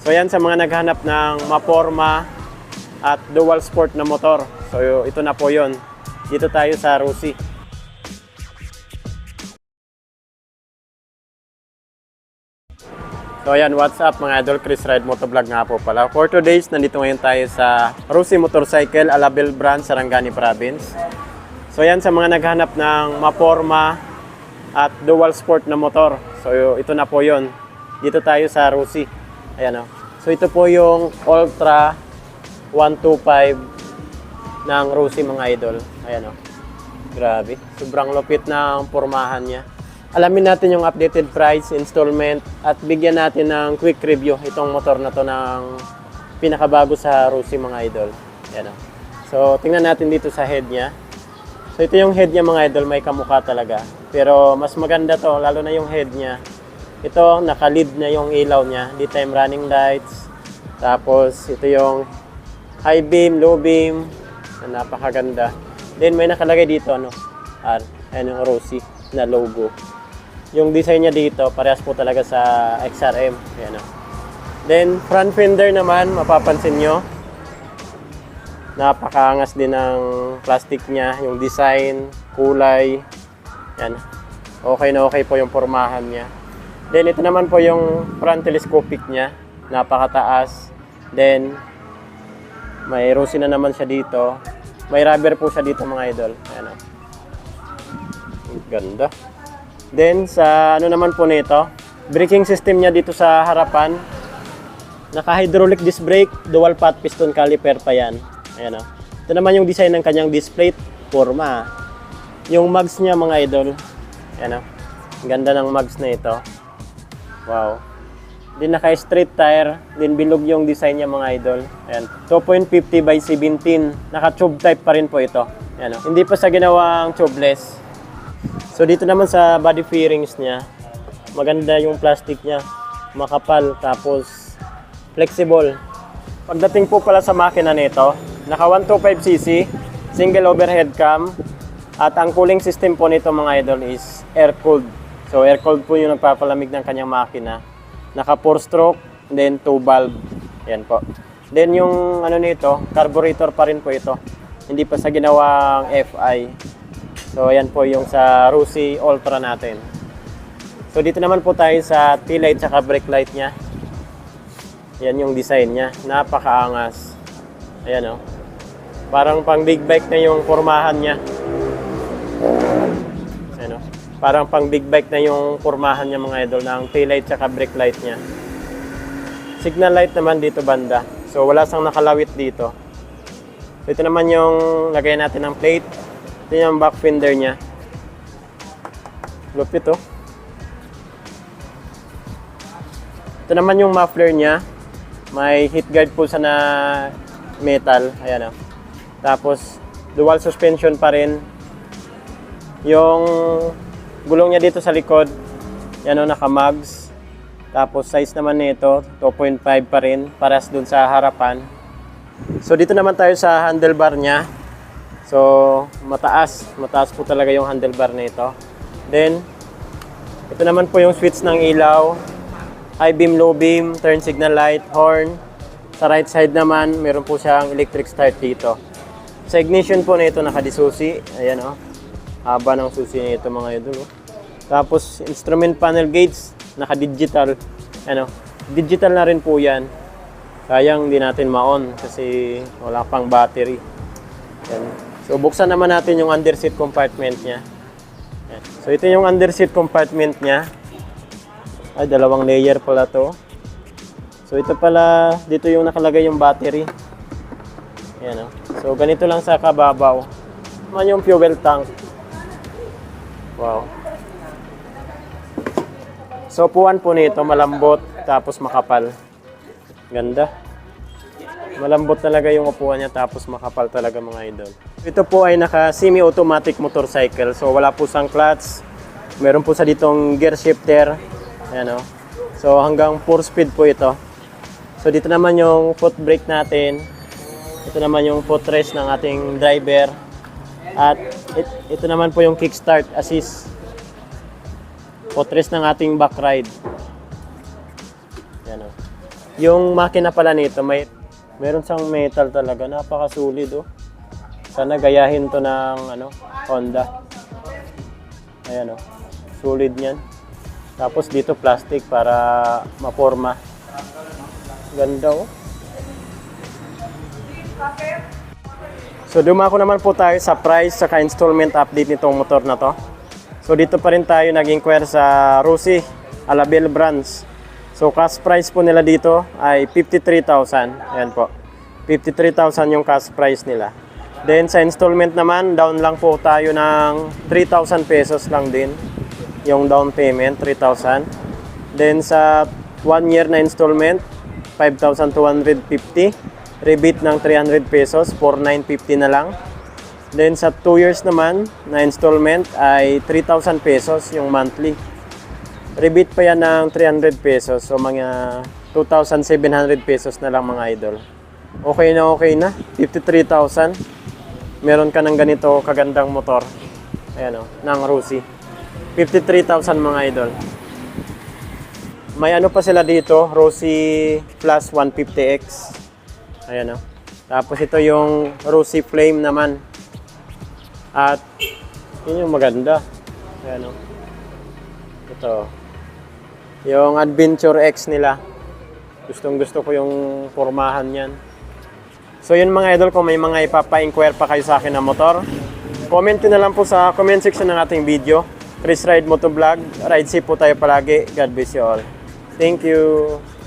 So yan sa mga naghanap ng maporma at dual sport na motor. So ito na po yon. Dito tayo sa Rusi. So ayan, what's up mga idol, Chris Ride Motovlog nga po pala. For today's, nandito ngayon tayo sa Rusi Motorcycle, Alabel Brand, Sarangani Province. So ayan, sa mga naghanap ng maporma at dual sport na motor. So ito na po yon. Dito tayo sa Rusi. Ayan o. So ito po yung Ultra 125 ng Rusi mga idol. Ayan o. Grabe. Sobrang lupit ng pormahan niya. Alamin natin yung updated price, installment, at bigyan natin ng quick review itong motor na to ng pinakabago sa Rusi mga idol. Ayan o. So tingnan natin dito sa head niya. So ito yung head niya mga idol, may kamukha talaga. Pero mas maganda to, lalo na yung head niya. Ito, naka-lead na yung ilaw niya, daytime running lights. Tapos ito yung high beam, low beam, na napakaganda. Then may nakalagay dito ano, ayan yung Rusi na logo. Yung design niya dito, parehas po talaga sa XRM. Ayan o. Then front fender naman, mapapansin nyo, napakaangas din ng plastic niya, yung design, kulay. Yan. Okay na okay po yung pormahan niya. Then ito naman po yung front telescopic niya, napakataas. Then may Rusi na naman siya dito. May rubber po siya dito mga idol. Ayan o. Ganda. Then sa ano naman po nito, braking system niya dito sa harapan. Naka-hydraulic disc brake, dual pot piston caliper pa yan. Ayan o. Ito naman yung design ng kanyang disc plate, forma. Yung mags niya mga idol. Ayan o. Ganda ng mags na ito. Wow. Din naka-straight tire, din bilog yung design niya mga idol. Ayan. 2.50 by 17. Naka-tube type pa rin po ito. Ayan o. Hindi pa sa ginawang tubeless. So dito naman sa body fairings niya, maganda yung plastic niya, makapal, tapos flexible. Pagdating po pala sa makina nito, naka 125cc, single overhead cam, at ang cooling system po nito mga idol is air-cooled. So air-cooled po yung nagpapalamig ng kanyang makina. Naka 4-stroke, then 2 valve. Yan po. Then yung ano nito, carburetor pa rin po ito. Hindi pa sa ginawang FI. So ayan po yung sa Rusi Ultra natin. So dito naman po tayo sa tail light at brake light niya. Yan yung design niya, napakaangas. Ayan o. Parang pang big bike na yung pormahan niya. Ayan o. Parang pang big bike na yung pormahan niya mga idol ng tail light at brake light niya. Signal light naman dito banda. So wala sang nakalawit dito. So ito naman yung lagay natin ng plate. Ito yung back fender niya. Lupit oh. Ito naman yung muffler niya. May heat guard po sa na metal. Ayan oh. Tapos dual suspension pa rin. Yung gulong niya dito sa likod, yan oh, naka-mags. Tapos size naman nito 2.5 pa rin, paras dun sa harapan. So dito naman tayo sa handlebar niya. So mataas po talaga yung handlebar nito. Then ito naman po yung switch ng ilaw, high beam, low beam, turn signal light, horn. Sa right side naman, meron po siyang electric start dito. Sa ignition po nito naka-disusi. Ayan oh. Haba ng susi nito mga idol oh. Tapos instrument panel gauge, naka-digital. Ano, digital na rin po 'yan. Sayang hindi natin ma-on kasi wala pang battery. Yan. So buksan naman natin yung underseat compartment niya. Yan. So ito yung underseat compartment niya. Ay, dalawang layer pala to. So ito pala, dito yung nakalagay yung battery. Yan oh. So ganito lang sa kababaw. Man yung fuel tank. Wow. So upuan po nito malambot tapos makapal. Ganda. Malambot talaga yung upuan niya tapos makapal talaga mga idol. Ito po ay naka semi-automatic motorcycle. So wala po sang clutch. Meron po sa ditong gear shifter. Ayan o. So hanggang 4 speed po ito. So dito naman yung foot brake natin. Ito naman yung footrest ng ating driver. At ito naman po yung kickstart assist. Footrest ng ating back ride. Ayan o. Yung makina pala nito, meron siyang metal talaga. Napaka-solid, oh. Sana gayahin to ng Honda. Ayan, oh. Solid niyan. Tapos dito plastic para maporma. Ganda, oh. So dumako naman po tayo sa price saka installment update nitong motor na to. So dito pa rin tayo nag-inquire sa Rossi Alabel branch. So cash price po nila dito ay 53,000. Ayan po. 53,000 yung cash price nila. Then sa installment naman, down lang po tayo ng 3,000 pesos lang din. Yung down payment, 3,000. Then sa 1 year na installment, 5,250. Rebate ng 300 pesos, 4,950 na lang. Then sa 2 years naman na installment ay 3,000 pesos yung monthly. Rebate pa yan ng 300 pesos. So mga 2,700 pesos na lang mga idol. Okay na. 53,000. Meron ka ng ganito kagandang motor. Ayan o, ng Rossi. 53,000 mga idol. May pa sila dito, Rossi Plus 150X. Ayan o. Tapos ito yung Rossi Flame naman. At yun yung maganda. Ayan o. Ito. Yung Adventure X nila. Gustong gusto ko yung formahan yan. So yun mga idol, kung may mga ipapa-inquire pa kayo sa akin na motor, comment nyo na lang po sa comment section ng ating video. Chris Ride Motovlog. Ride safe po tayo palagi. God bless you all. Thank you.